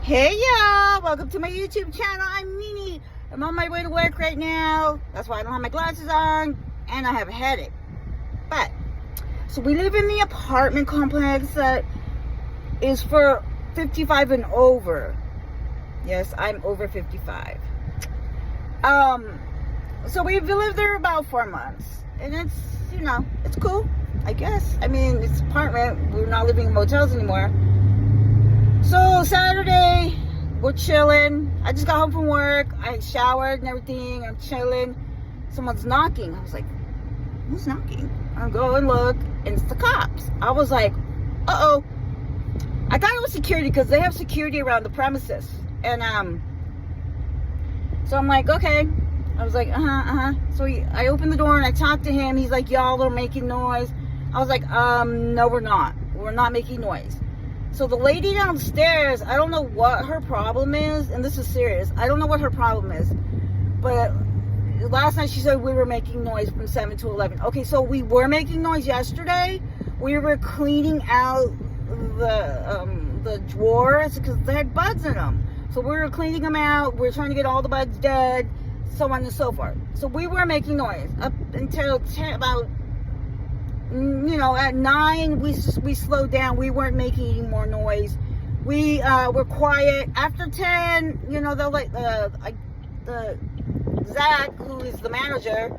Hey y'all, welcome to my YouTube channel. I'm Nini. I'm on my way to work right now. That's why I don't have my glasses on and I have a headache. But, so we live in the apartment complex that is for 55 and over. Yes, I'm over 55. So we've lived there about 4 months. And it's, it's cool, I guess. I mean, it's an apartment. We're not living in motels anymore. So Saturday, we're chilling. I just got home from work. I showered and everything. I'm chilling. Someone's knocking. I was like, who's knocking? I go and look, and it's the cops. I was like, uh-oh. I thought it was security because they have security around the premises. And so I'm like, okay. I was like, So I opened the door and I talked to him. He's like, y'all are making noise. I was like, no, we're not. We're not making noise. So the lady downstairs, I don't know what her problem is, and this is serious. I don't know what her problem is, but last night she said we were making noise from 7 to 11. Okay, so we were making noise yesterday. We were cleaning out the drawers because they had bugs in them. So we were cleaning them out. We were trying to get all the bugs dead, so on and so forth. So we were making noise up until about, at 9, we slowed down. We weren't making any more noise. We were quiet. After 10, they're like, the Zach, who is the manager,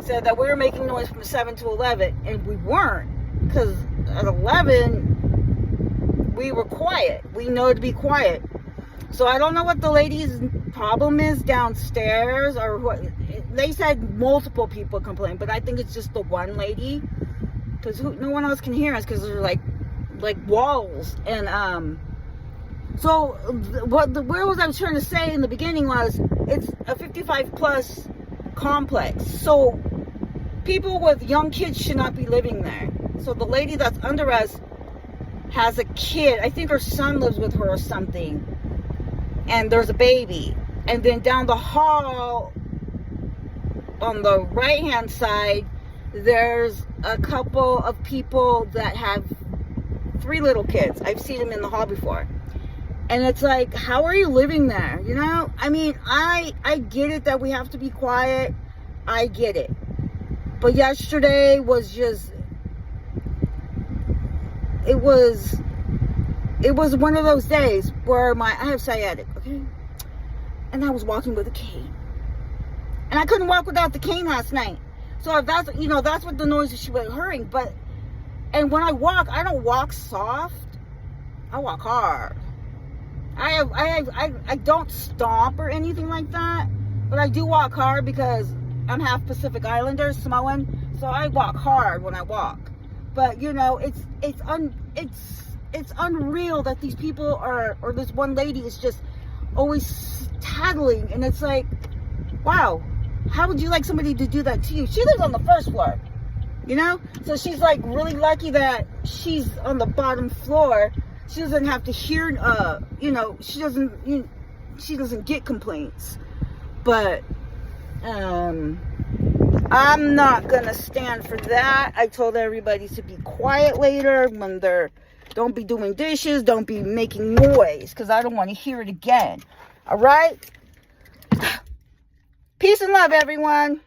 said that we were making noise from 7 to 11, and we weren't, because at 11, we were quiet. We know to be quiet. So I don't know what the lady's problem is downstairs, or what. They said multiple people complained, but I think it's just the one lady. Because no one else can hear us because they're like walls. And so what I was trying to say in the beginning was it's a 55 plus complex. So people with young kids should not be living there. So the lady that's under us has a kid. I think her son lives with her or something. And there's a baby. And then down the hall on the right hand side, there's a couple of people that have 3 little kids. I've seen them in the hall before. And it's like, how are you living there? I mean, I get it that we have to be quiet. I get it. But yesterday was just, it was one of those days where I have sciatic, okay? And I was walking with a cane. And I couldn't walk without the cane last night. So if that's, that's what the noise is she was hearing. And when I walk, I don't walk soft. I walk hard. I don't stomp or anything like that. But I do walk hard because I'm half Pacific Islander, Samoan. So I walk hard when I walk. But, it's unreal that these people or this one lady is just always tattling. And it's like, wow. How would you like somebody to do that to you? She lives on the first floor, So she's like really lucky that she's on the bottom floor. She doesn't have to hear, she doesn't get complaints. But I'm not gonna stand for that. I told everybody to be quiet later when don't be doing dishes, don't be making noise, because I don't want to hear it again. All right? Peace and love, everyone.